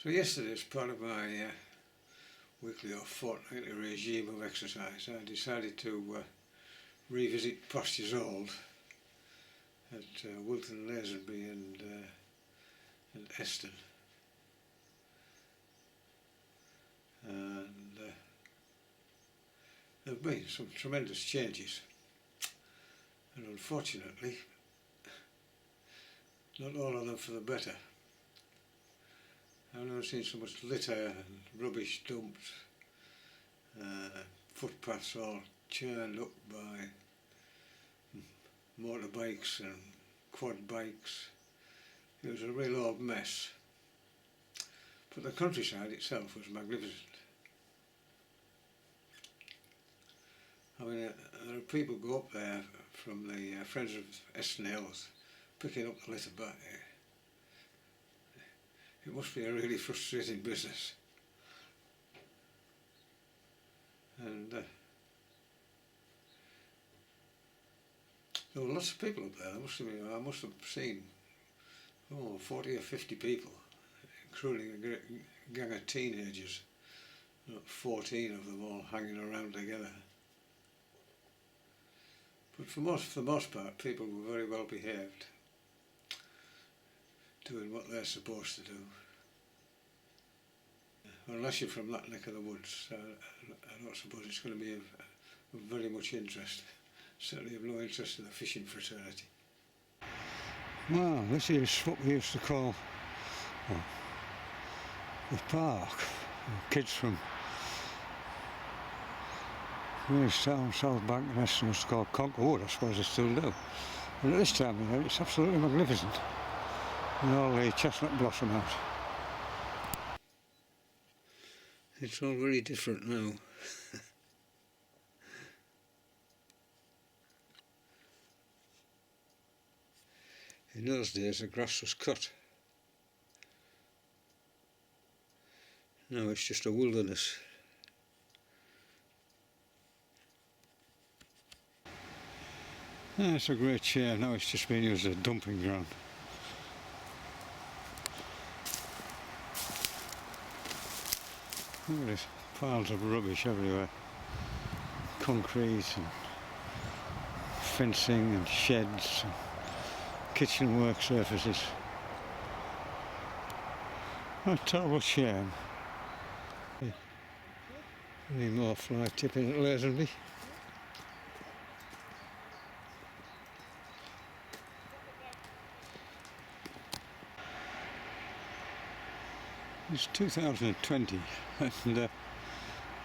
So yesterday, as part of my weekly or fortnightly regime of exercise, I decided to revisit Pastures Old at Wilton, Lazenby and Eston. And there have been some tremendous changes, and unfortunately not all of them for the better. I've never seen so much litter and rubbish dumped, footpaths all churned up by motorbikes and quad bikes. It was a real old mess, but the countryside itself was magnificent. I mean, there are people who go up there from the Friends of Eston Hills picking up the litter back. It must be a really frustrating business. And there were lots of people up there. I must have seen 40 or 50 people, including a gang of teenagers, 14 of them all hanging around together. But for the most part, people were very well behaved, doing what they're supposed to do. Unless you're from that neck of the woods, I don't suppose it's going to be of very much interest. Certainly of no interest to the fishing fraternity. Well, this is what we used to call the park. Kids from Town, South Bank and Eston used to call Conquerwood. I suppose they still do. And at this time of year it's absolutely magnificent, with all the chestnut blossom out. It's all very different now. In those days the grass was cut. Now it's just a wilderness. It's a great shame, now it's just being used as a dumping ground. Look at this, piles of rubbish everywhere. Concrete and fencing and sheds and kitchen work surfaces. A terrible shame. Any more fly tipping at Lazenby? It's 2020 and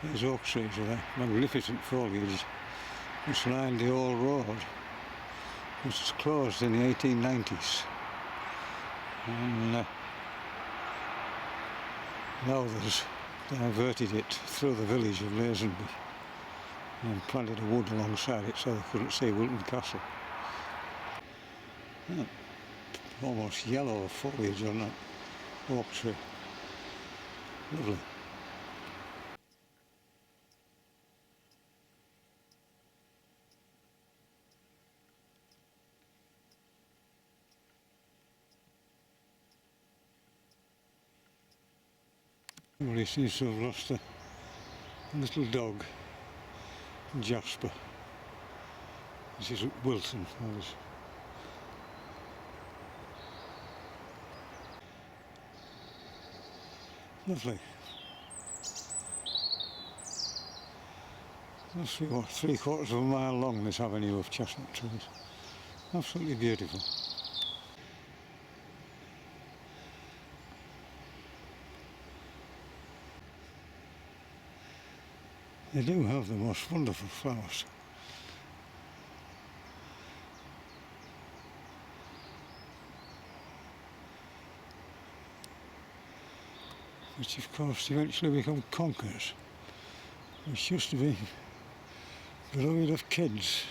there's oak trees with a magnificent foliage which lined the old road, which was closed in the 1890s. And now there's diverted it through the village of Lazenby and planted a wood alongside it so they couldn't see Wilton Castle. Almost yellow foliage on that oak tree. Lovely. Somebody seems to have lost a little dog, Jasper. This is Wilton. Lovely. Must be what, 3/4 of a mile long, this avenue of chestnut trees. Absolutely beautiful. They do have the most wonderful flowers. Which of course eventually become conkers, which used to be beloved of kids.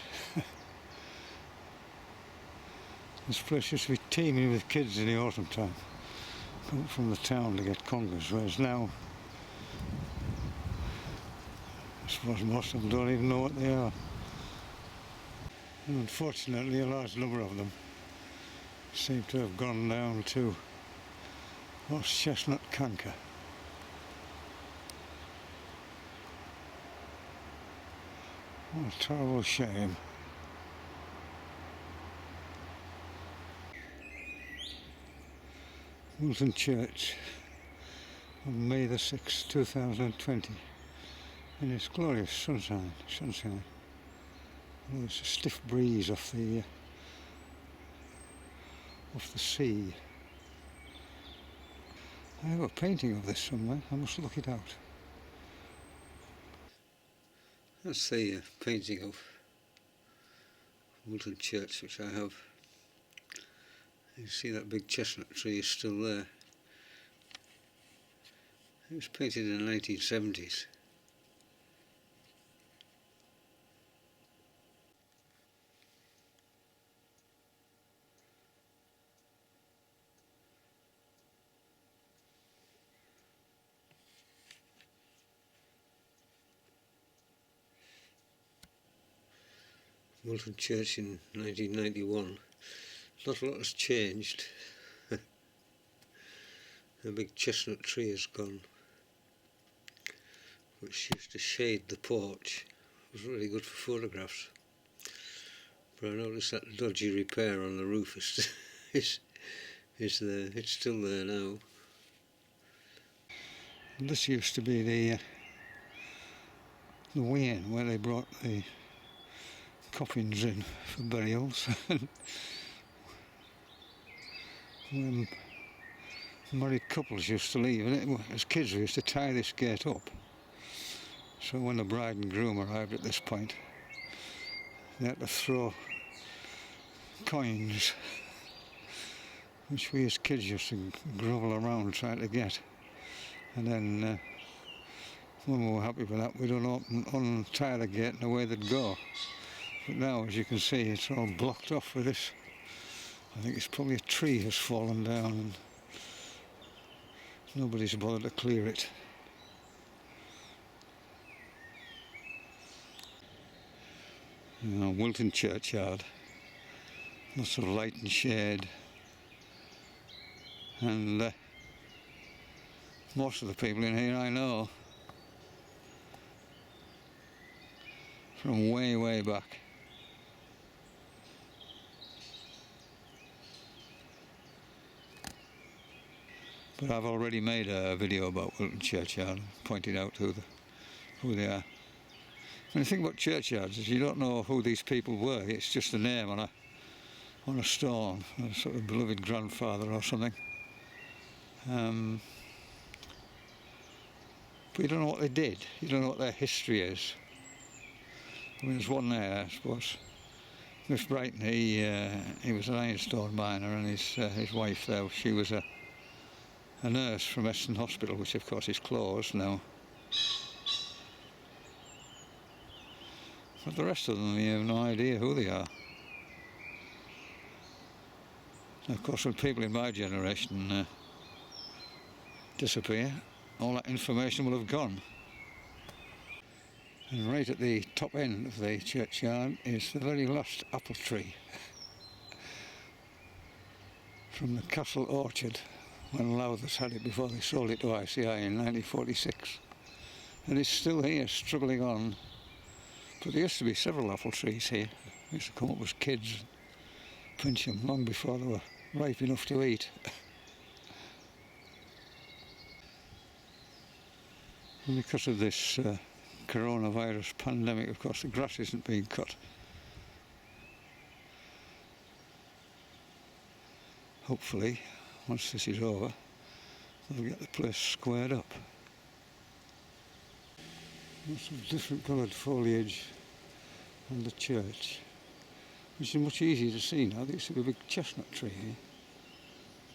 This place used to be teeming with kids in the autumn time, come from the town to get conkers, whereas now I suppose most of them don't even know what they are. And unfortunately a large number of them seem to have gone down to Horse chestnut canker. What a terrible shame. Wilton Church on May the 6th, 2020. And it's glorious sunshine. Oh, there's a stiff breeze off the sea. I have a painting of this somewhere. I must look it out. That's the painting of Wilton Church, which I have. You see that big chestnut tree is still there. It was painted in the 1970s. Wilton Church in 1991. Not a lot has changed. The big chestnut tree is gone, which used to shade the porch. It was really good for photographs. But I noticed that dodgy repair on the roof is there. It's still there now. And this used to be the wain where they brought the coffins in for burials. When married couples used to leave, and as kids we used to tie this gate up, so when the bride and groom arrived at this point they had to throw coins, which we as kids used to grovel around trying to get, and then when we were happy with that we'd untie the gate and away they'd go. But now, as you can see, it's all blocked off with this. I think it's probably a tree has fallen down and nobody's bothered to clear it. Wilton churchyard. Lots of light and shade. And most of the people in here I know. From way back. But I've already made a video about Wilton Churchyard, pointing out who they are. And the thing about churchyards is you don't know who these people were. It's just a name on a stone, a sort of beloved grandfather or something. But you don't know what they did. You don't know what their history is. I mean, there's one there, I suppose. Miss Brighton, he was an ironstone miner, and his wife there, she was a nurse from Eston Hospital, which of course is closed now. But the rest of them, you have no idea who they are. And of course, when people in my generation disappear, all that information will have gone. And right at the top end of the churchyard is the very last apple tree from the castle orchard, when Lowthers had it before they sold it to ICI in 1946. And it's still here, struggling on. But there used to be several apple trees here. We used to come up as kids and pinch them long before they were ripe enough to eat. And because of this coronavirus pandemic, of course, the grass isn't being cut. Hopefully, once this is over, they'll get the place squared up. Lots of different coloured foliage on the church, which is much easier to see now. There used to be a big chestnut tree here,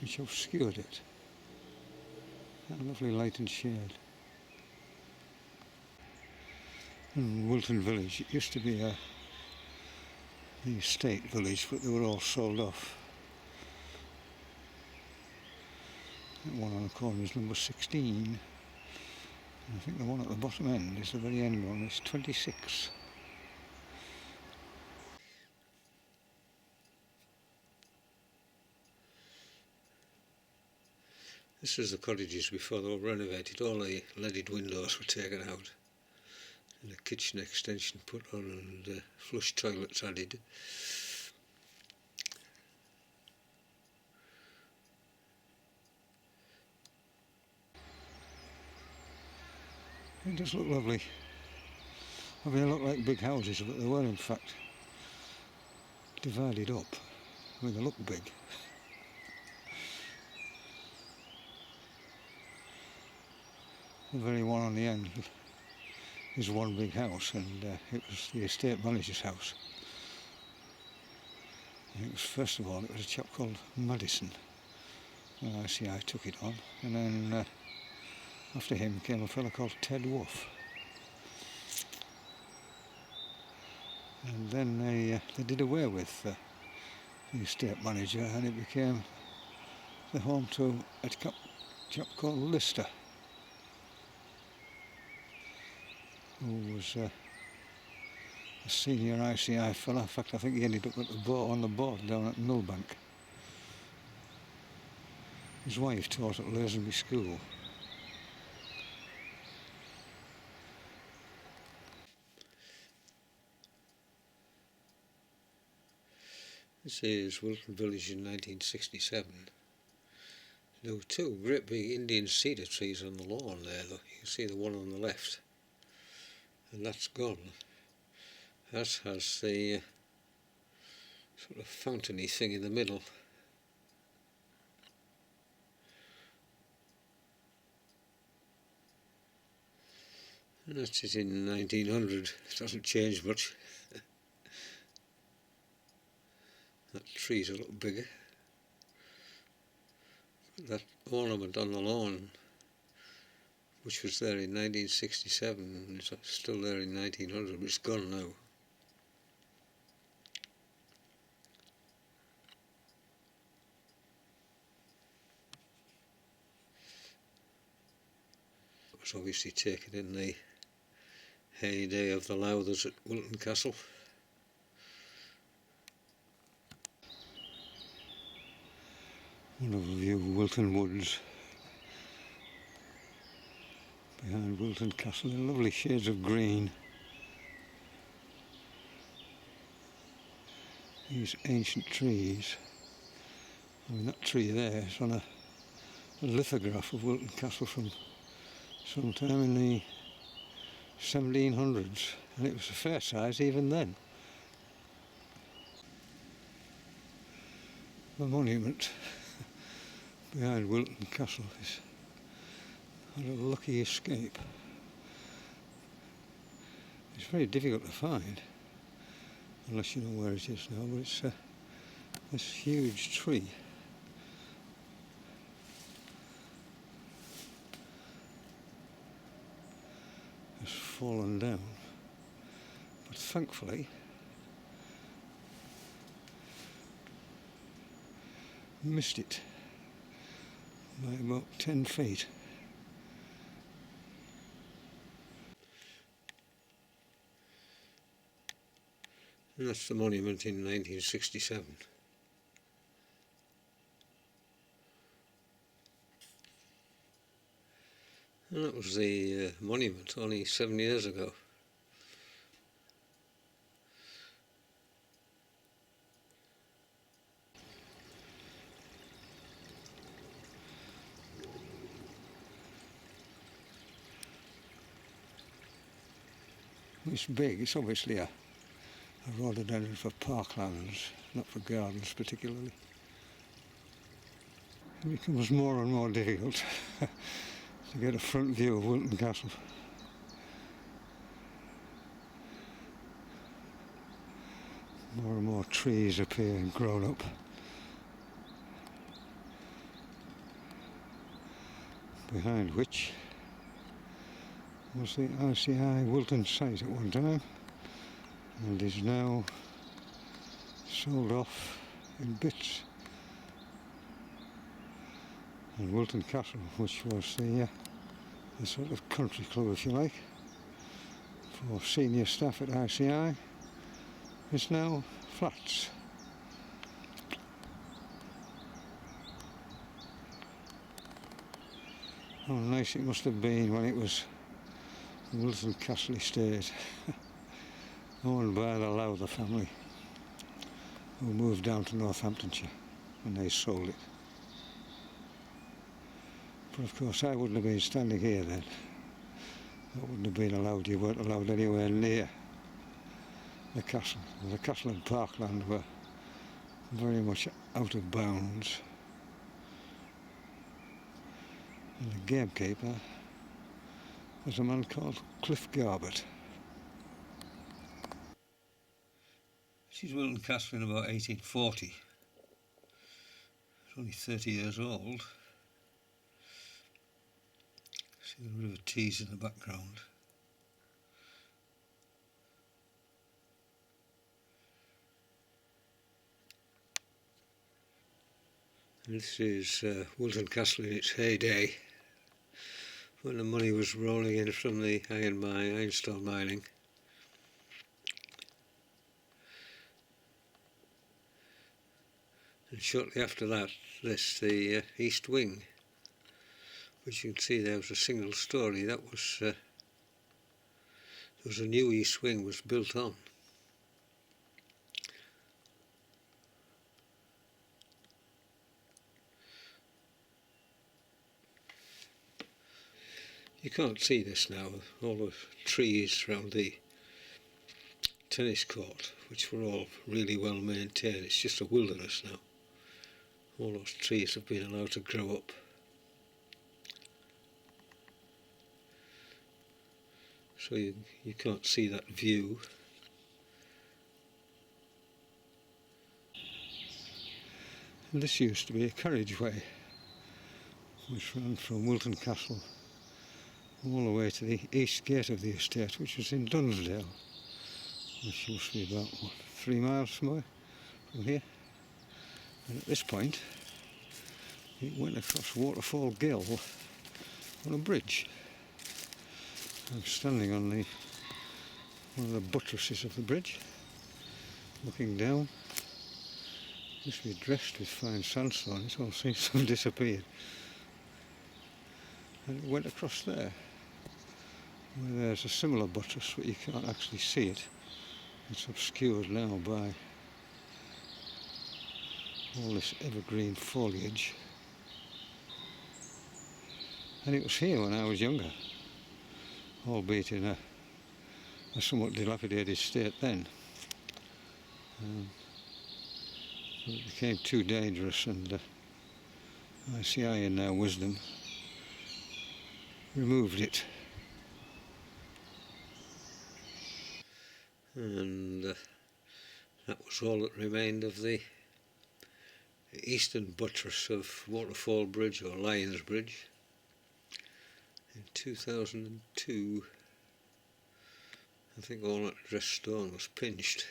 which obscured it. And lovely light and shade. And Wilton Village, it used to be the estate village, but they were all sold off. That one on the corner is number 16. And I think the one at the bottom end is the very end one, it's 26. This is the cottages before they were renovated. All the leaded windows were taken out and a kitchen extension put on and flush toilets added. It does look lovely. I mean, they look like big houses, but they were in fact divided up. I mean, they look big. The very one on the end is one big house, and it was the estate manager's house. And it was, first of all, it was a chap called Madison. ICI took it on, and then after him came a fellow called Ted Wolfe. And then they did away with the estate manager, and it became the home to a chap called Lister, who was a senior ICI fellow. In fact, I think he ended up at on the board down at Millbank. His wife taught at Lazenby School. This is Wilton Village in 1967. There were two great big Indian cedar trees on the lawn there, though. You can see the one on the left, and that's gone. As has the sort of fountainy thing in the middle. And that's it in 1900. It doesn't change much. That tree's a lot bigger. That ornament on the lawn, which was there in 1967, is still there in 1900, but it's gone now. It was obviously taken in the heyday of the Lowthers at Wilton Castle. Wonderful view of Wilton Woods behind Wilton Castle in lovely shades of green. These ancient trees. I mean, that tree there is on a lithograph of Wilton Castle from sometime in the 1700s, and it was a fair size even then. The monument behind Wilton Castle is had a lucky escape. It's very difficult to find unless you know where it is now, but it's this huge tree. Has fallen down, but thankfully missed it by about 10 feet. And that's the monument in 1967. And that was the monument only 7 years ago. It's big. It's obviously a rhododendron for parklands, not for gardens particularly. It becomes more and more difficult to get a front view of Wilton Castle. More and more trees appear grown up. Behind which was the ICI Wilton site at one time, and is now sold off in bits. And Wilton Castle, which was the sort of country club, if you like, for senior staff at ICI, is now flats. How nice it must have been when it was Wilton Castle Estate, owned by the Lowther family, who moved down to Northamptonshire when they sold it. But of course I wouldn't have been standing here then. That wouldn't have been allowed. You weren't allowed anywhere near the castle. The castle and parkland were very much out of bounds. And the gamekeeper was a man called Cliff Garbett. This is Wilton Castle in about 1840. It's only 30 years old. See the River Tees in the background. This is Wilton Castle in its heyday, when the money was rolling in from the ironstone mining. And shortly after that, the east wing, which you can see there was a single story. That was there was a new east wing was built on. You can't see this now, all the trees around the tennis court, which were all really well maintained. It's just a wilderness now. All those trees have been allowed to grow up. So you can't see that view. And this used to be a carriageway which ran from Wilton Castle all the way to the east gate of the estate, which was in Dunsdale, which must be about, what, 3 miles from here. And at this point it went across Waterfall Gill on a bridge. I'm standing on one of the buttresses of the bridge, looking down. It used to be dressed with fine sandstone. It all seems to have disappeared. And it went across there, where there's a similar buttress, but you can't actually see it. It's obscured now by all this evergreen foliage. And it was here when I was younger, albeit in a somewhat dilapidated state then. It became too dangerous, and ICI in their wisdom removed it. And that was all that remained of the eastern buttress of Waterfall Bridge, or Lions Bridge. In 2002, I think all that dressed stone was pinched,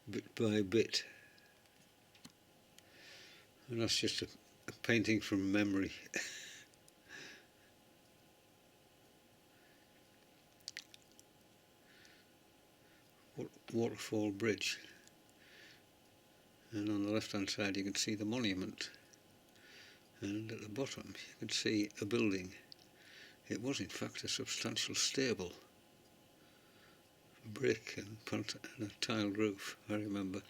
bit by bit. And that's just a painting from memory. Waterfall Bridge, and on the left hand side you can see the monument, and at the bottom you can see a building. It was in fact a substantial stable, brick and a tiled roof, I remember.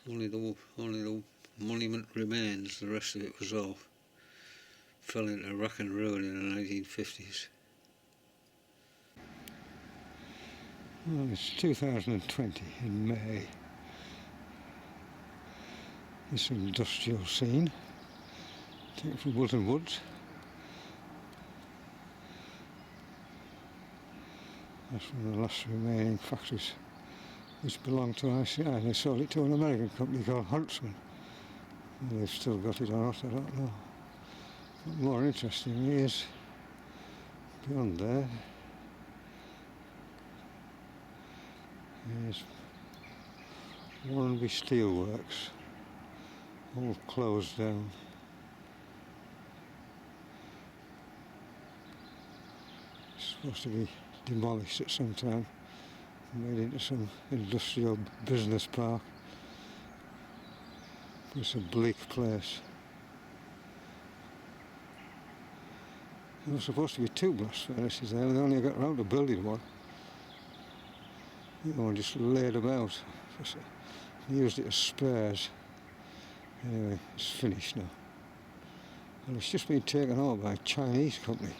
Only the monument remains. The rest of it was all fell into rack and ruin in the 1950s. Well, it's 2020 in May. This industrial scene, taken from Wilton Woods. That's one of the last remaining factories which belonged to ICI. They sold it to an American company called Huntsman. Well, they've still got it or not, I don't know. But more interestingly is beyond there is Lazenby Steelworks, all closed down. It's supposed to be demolished at some time, made into some industrial business park. It's a bleak place. There was supposed to be 2 blast furnaces there, they only got round to building one. The other one just laid about. They used it as spares. Anyway, it's finished now. And it's just been taken over by a Chinese company.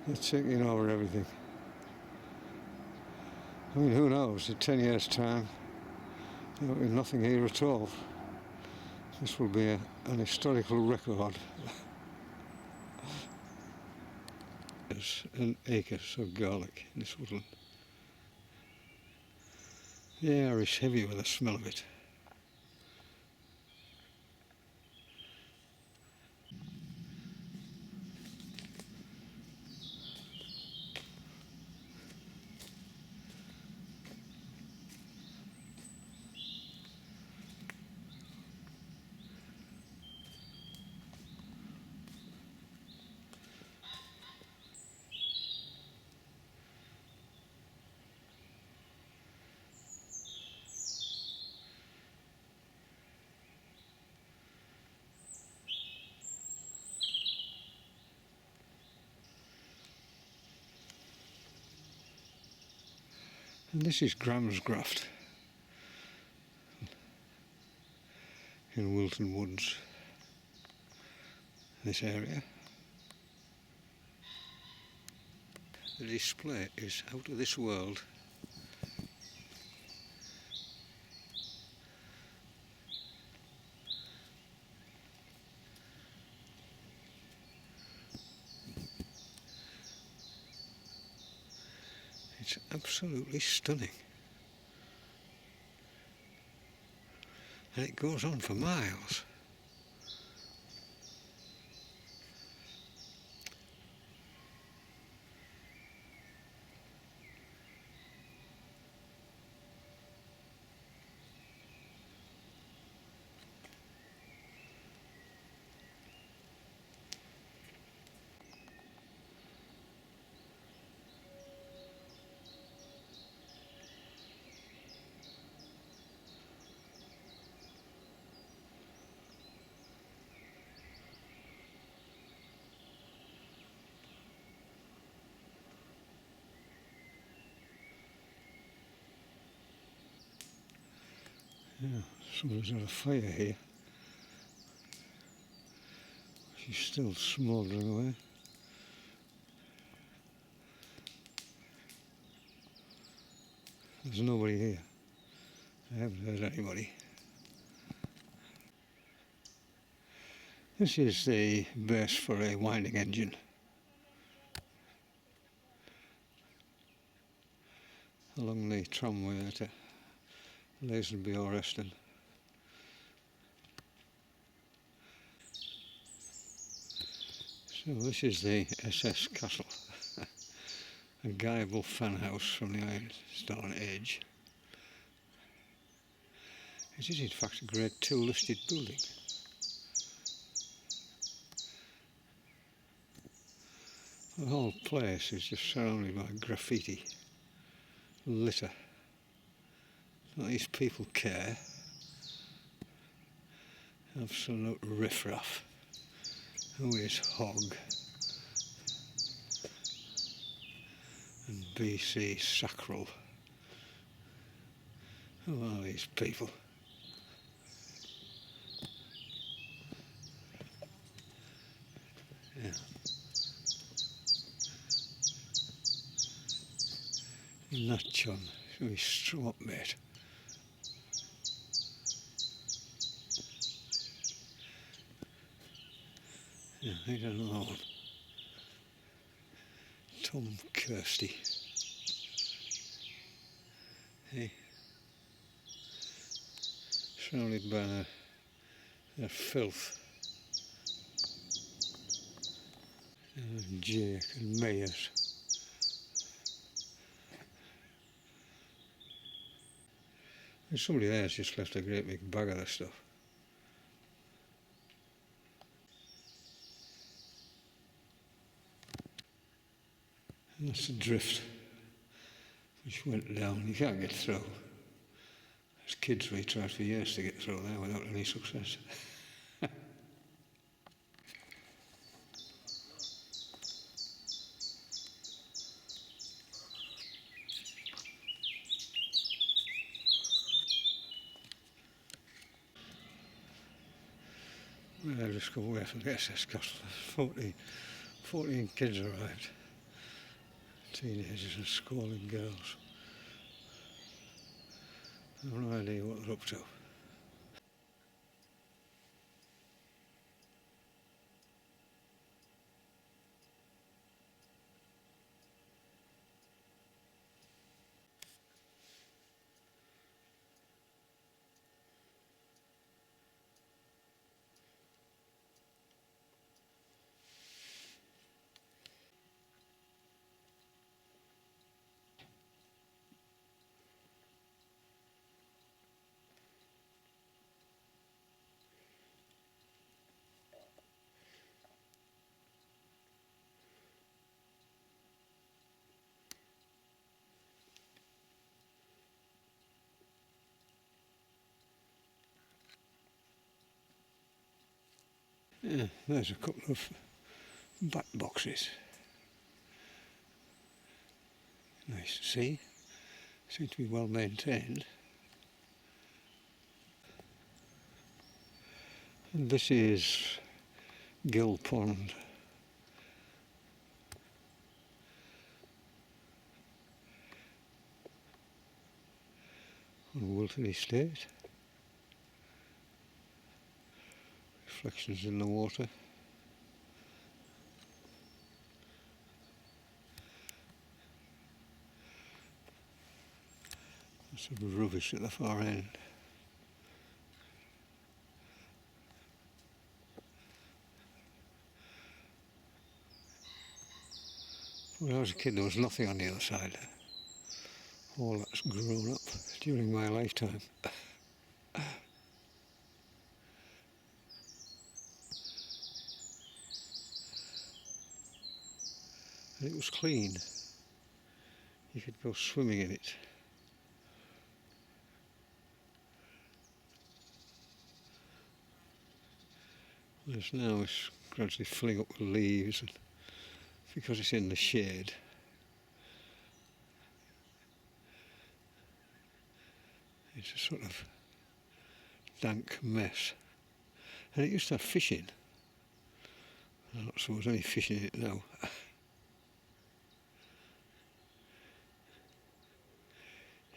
They're taking over everything. I mean, who knows, in 10 years' time, there will be nothing here at all. This will be an historical record. There's an acres of garlic in this woodland. The air is heavy with the smell of it. And this is Graham's Graft in Wilton Woods, this area. The display is out of this world. It's absolutely stunning. And it goes on for miles. Yeah, someone's had a fire here. She's still smouldering away. There's nobody here. I haven't heard anybody. This is the base for a winding engine. Along the tramway to Lazenby or Eston. So this is the SS Castle, a guyable fan house from the Ironstone Age. It is in fact a Grade 2 listed building. The whole place is just surrounded by graffiti, litter. Not these people care. Absolute riffraff. Who is Hogg? And BC Sacral. Who are these people? Yeah. Not John, should be straw up, mate. Yeah, here's another one. Tom Kirsty. Hey. Surrounded by their filth. Jake and Mayers. And somebody there's just left a great big bag of this stuff. And that's the drift which went down. You can't get through. As kids we tried for years to get through there without any success. I just come away from the SS Coastline. 14 kids arrived. Teenagers and schooling girls. I have no idea what they're up to. Yeah, there's a couple of bat boxes. Nice to see. Seem to be well maintained. And this is Gill Pond. On Wilton Estate. Reflections in the water. Some rubbish at the far end. When I was a kid there was nothing on the other side. All that's grown up during my lifetime. And it was clean. You could go swimming in it. Whereas now it's gradually filling up with leaves, and because it's in the shade, it's a sort of dank mess. And it used to have fishing. I'm not sure there's any fish in it now.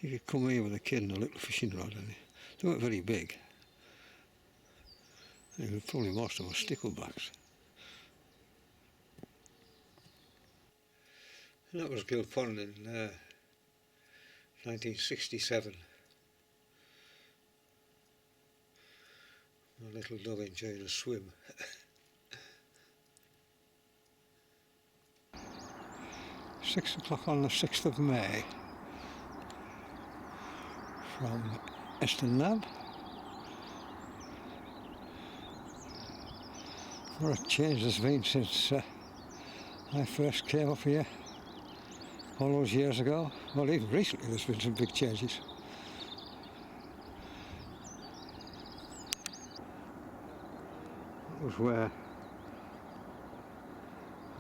You could come here with a kid and a little fishing rod, and they weren't very big. Probably most of them were sticklebacks. And that was Gill Pond in 1967. My little dog enjoying a swim. 6 o'clock on the 6th of May from Eston Lab. What a change there's been since I first came up here all those years ago. Well, even recently there's been some big changes. That was where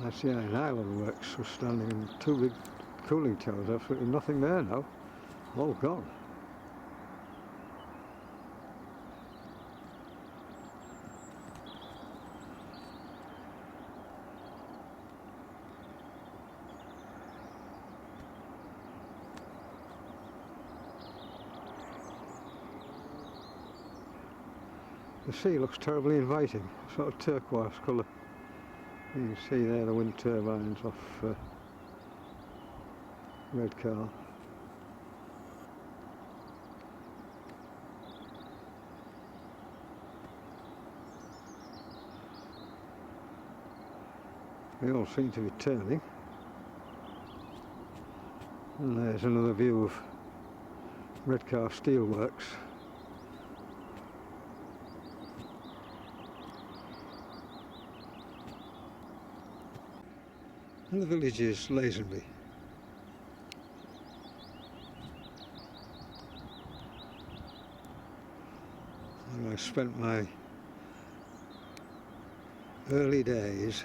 ICI Island Works was standing, and 2 big cooling towers. Absolutely nothing there now. All gone. The sea looks terribly inviting, sort of turquoise colour. You can see there the wind turbines off Redcar. They all seem to be turning. And there's another view of Redcar Steelworks. And the village is Lazenby. where I spent my early days.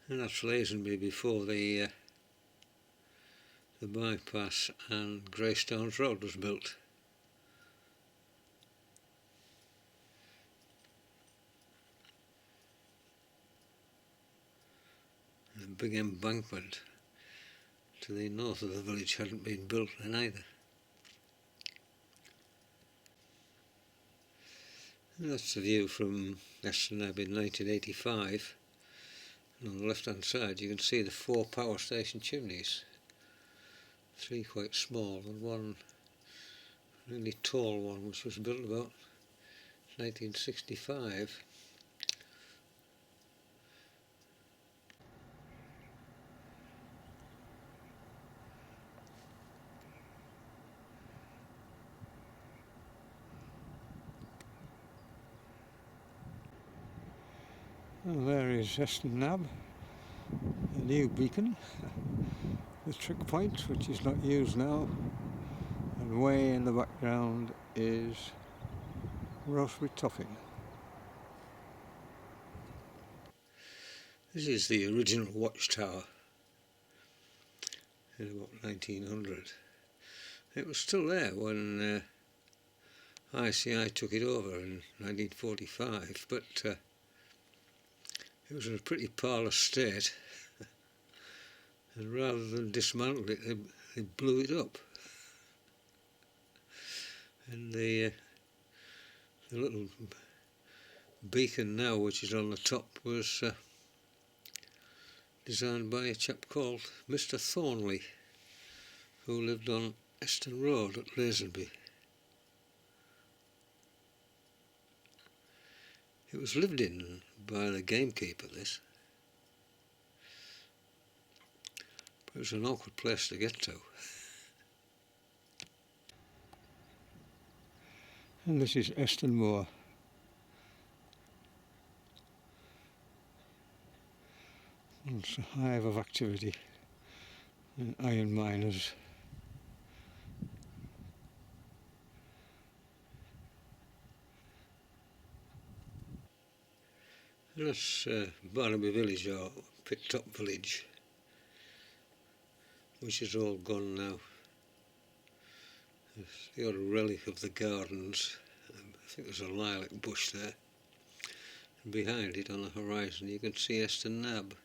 And that's Lazenby before the bypass and Greystones Road was built. The big embankment to the north of the village hadn't been built then either. And that's the view from Eston in 1985. And on the left hand side you can see the 4 power station chimneys. 3 quite small and 1 really tall one which was built about 1965. And there is Eston Nab, a new beacon, the trick point which is not used now, and way in the background is Rosebery Topping. This is the original watchtower in about 1900. It was still there when ICI took it over in 1945, but it was in a pretty parlous state, and rather than dismantle it, they blew it up. And the little beacon now, which is on the top, was designed by a chap called Mr. Thornley, who lived on Eston Road at Lazenby. It was lived in by the gamekeeper, this. But it was an awkward place to get to. And this is Eston Moor. It's a hive of activity and iron miners. That's Barnaby Village, or Pit-top Village, which is all gone now. It's the odd relic of the gardens. I think there's a lilac bush there. And behind it on the horizon you can see Eston Nab.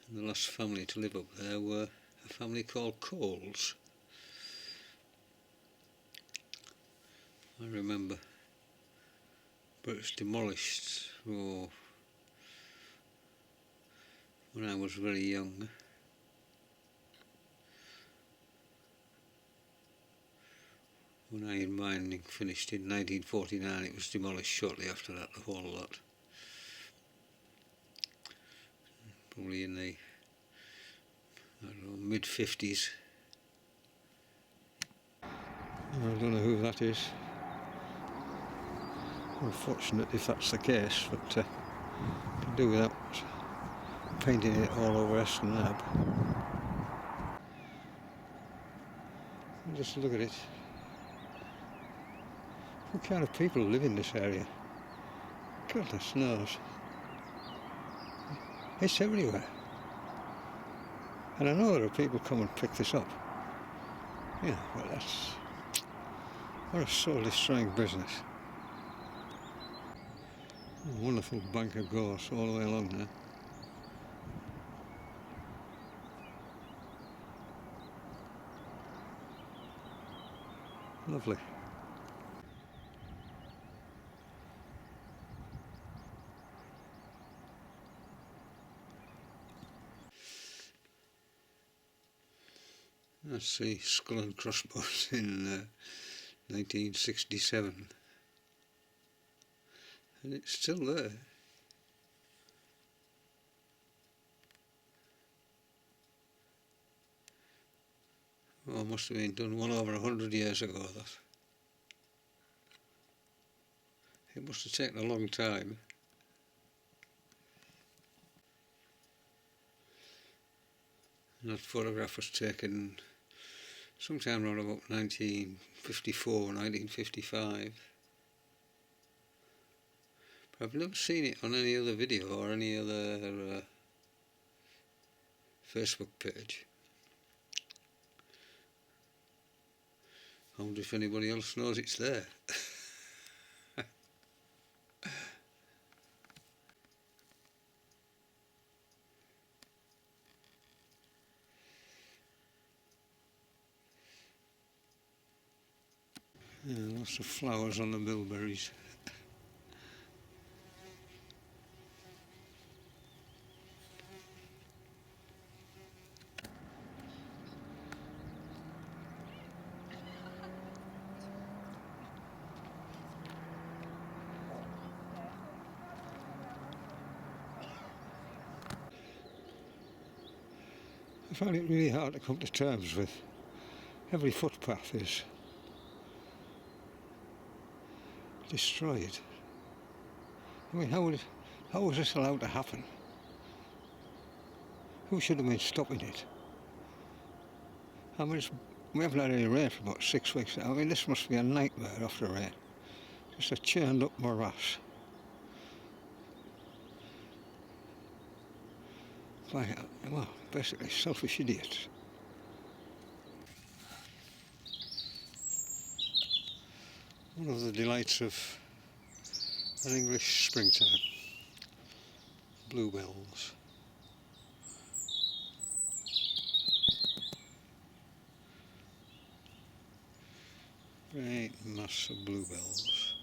And the last family to live up there were a family called Coles. I remember, but it was demolished when I was very young. When iron mining finished in 1949, it was demolished shortly after that, the whole lot. Probably in the, I don't know, mid-50s. I don't know who that is. Unfortunate if that's the case, but can do without painting it all over Eston Nab. Just look at it. What kind of people live in this area? Goodness knows. It's everywhere. And I know there are people come and pick this up. Yeah, well, that's what a soul-destroying business. A wonderful bank of gorse all the way along there. Lovely. That's the skull and crossbones in 1967, and it's still there. Oh, must have been done well over 100 years ago, that. It must have taken a long time. And that photograph was taken sometime around about 1954, 1955. But I've never seen it on any other video or any other Facebook page. I wonder if anybody else knows it's there. Yeah, lots of flowers on the bilberries. I find it really hard to come to terms with. Every footpath is destroyed. I mean, how was this allowed to happen? Who should have been stopping it? I mean, we haven't had any rain for about 6 weeks now. I mean, this must be a nightmare after rain. Just a churned up morass. Well, basically selfish idiots. One of the delights of an English springtime. Bluebells. Great mass of bluebells.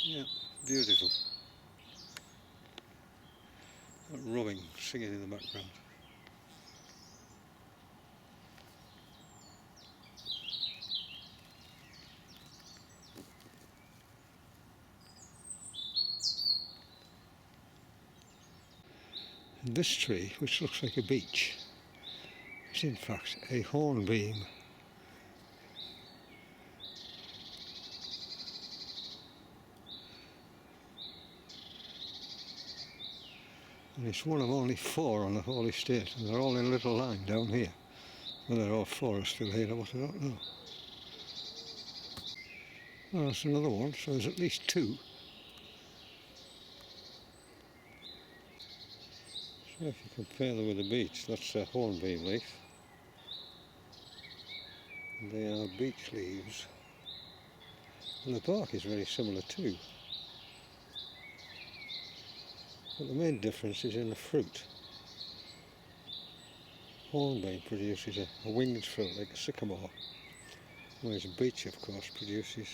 Yeah, beautiful. That robin singing in the background. And this tree, which looks like a beech, is in fact a hornbeam. And it's one of only 4 on the whole estate, and they're all in a little line down here. Whether they're all forest related or what, I don't know. Well, that's another one, so there's at least 2. So if you compare them with the beech, that's a hornbeam leaf. And they are beech leaves. And the bark is very similar too. But the main difference is in the fruit. Hornbeam produces a winged fruit like a sycamore, whereas beech, of course, produces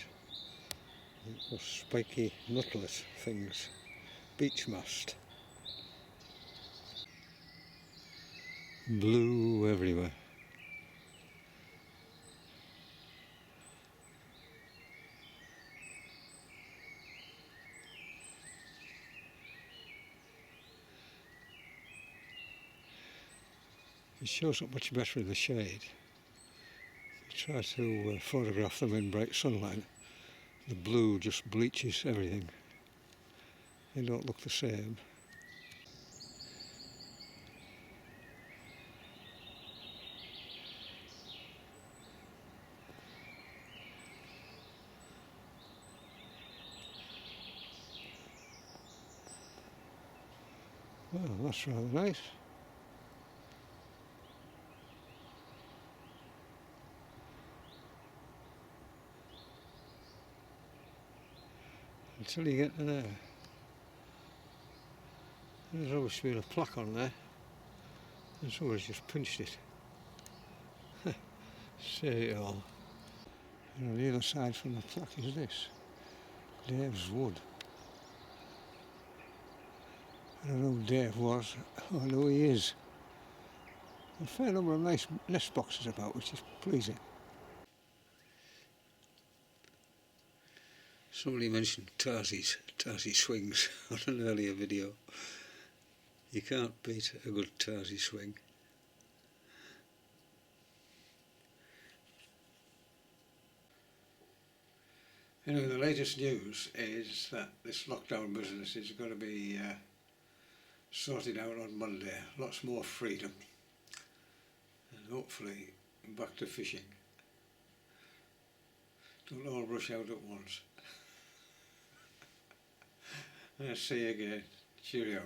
those spiky nutlet things, beech mast. Blue everywhere. It shows up much better in the shade. Try to photograph them in bright sunlight. The blue just bleaches everything. They don't look the same. Well, that's rather nice. Until you get to there. There's obviously been a plaque on there, and someone's just pinched it. Say it all. And on the other side from the plaque is this, Dave's Wood. I don't know who Dave was, I know he is. A fair number of nice nest boxes about, which is pleasing. Somebody mentioned tarsi swings on an earlier video. You can't beat a good tarsi swing. Anyway, the latest news is that this lockdown business is going to be sorted out on Monday. Lots more freedom, and hopefully back to fishing. Don't all rush out at once. I'll see you again. Cheerio.